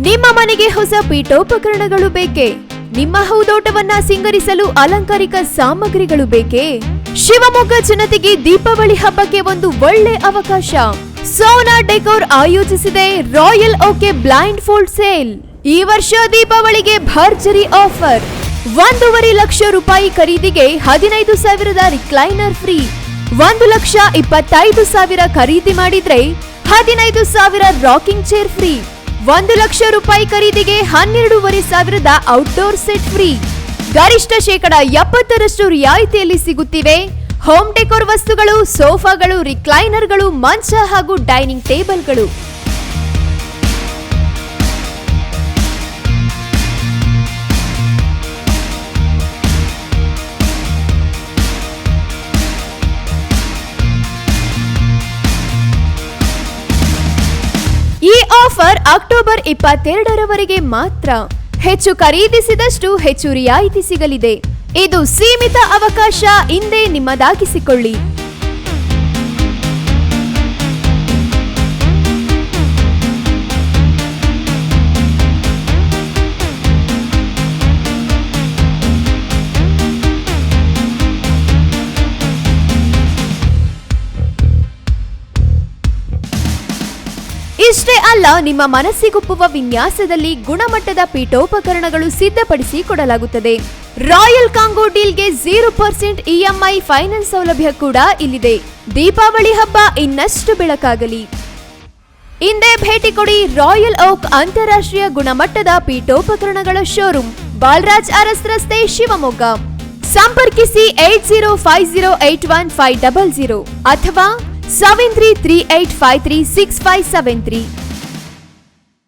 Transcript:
ನಿಮ್ಮ ಮನೆಗೆ ಹೊಸ ಪೀಠೋಪಕರಣಗಳು ಬೇಕೇ? ನಿಮ್ಮ ಹೂದೋಟವನ್ನ ಸಿಂಗರಿಸಲು ಅಲಂಕಾರಿಕ ಸಾಮಗ್ರಿಗಳು ಬೇಕೇ? ಶಿವಮೊಗ್ಗ ಜನತೆಗೆ ದೀಪಾವಳಿ ಹಬ್ಬಕ್ಕೆ ಒಂದು ಒಳ್ಳೆ ಅವಕಾಶ. ಸೋನಾ ಡೆಕೋರ್ ಆಯೋಜಿಸಿದೆ royal okay blind fold sale. ಈ ವರ್ಷ ದೀಪಾವಳಿಗೆ ಭರ್ಜರಿ ಆಫರ್. 1.5 ಲಕ್ಷ ರೂಪಾಯಿ ಖರೀದಿಗೆ 15,000 ರಿಕ್ಲೈನರ್ ಫ್ರೀ. 1,25,000 ಖರೀದಿ ಮಾಡಿದ್ರೆ 15,000 ರಾಕಿಂಗ್ ಚೇರ್ ಫ್ರೀ. 1 ಲಕ್ಷ ರೂಪಾಯಿ ಖರೀದಿಗೆ 12,500 ಔಟ್ಡೋರ್ ಸೆಟ್ ಫ್ರೀ. ಗರಿಷ್ಠ ಶೇಕಡ 70% ರಿಯಾಯಿತಿಯಲ್ಲಿ ಸಿಗುತ್ತಿವೆ. ಹೋಮ್ ಡೆಕೋರ್ ವಸ್ತುಗಳು, ಸೋಫಾಗಳು, ರಿಕ್ಲೈನರ್ಗಳು, ಮಂಚ ಹಾಗೂ ಡೈನಿಂಗ್ ಟೇಬಲ್ಗಳು. ಈ ಆಫರ್ ಅಕ್ಟೋಬರ್ 22ರವರೆಗೆ ಮಾತ್ರ. ಹೆಚ್ಚು ಖರೀದಿಸಿದಷ್ಟು ಹೆಚ್ಚು ರಿಯಾಯಿತಿ ಸಿಗಲಿದೆ. ಇದು ಸೀಮಿತ ಅವಕಾಶ. ಹಿಂದೆ ನಿಮ್ಮದಾಗಿಸಿಕೊಳ್ಳಿ. ಇಷ್ಟೇ ಅಲ್ಲ, ನಿಮ್ಮ ಮನಸ್ಸಿಗೊಪ್ಪುವ ವಿನ್ಯಾಸದಲ್ಲಿ ಗುಣಮಟ್ಟದ ಪೀಠೋಪಕರಣಗಳು ಸಿದ್ಧಪಡಿಸಿ ಕೊಡಲಾಗುತ್ತದೆ. ರಾಯಲ್ ಕಾಂಗೋ ಡೀಲ್ಗೆ 0% EMI ಫೈನಾನ್ಸ್ ಸೌಲಭ್ಯ ಕೂಡ ಇಲ್ಲಿದೆ. ದೀಪಾವಳಿ ಹಬ್ಬ ಇನ್ನಷ್ಟು ಬೆಳಕಾಗಲಿ. ಹಿಂದೆ ಭೇಟಿ ಕೊಡಿ ರಾಯಲ್ ಓಕ್ ಅಂತಾರಾಷ್ಟ್ರೀಯ ಗುಣಮಟ್ಟದ ಪೀಠೋಪಕರಣಗಳ ಶೋರೂಮ್, ಬಾಲರಾಜ್ ಅರಸ್ ರಸ್ತೆ, ಶಿವಮೊಗ್ಗ. ಸಂಪರ್ಕಿಸಿ 8050815500 ಅಥವಾ 7338536573.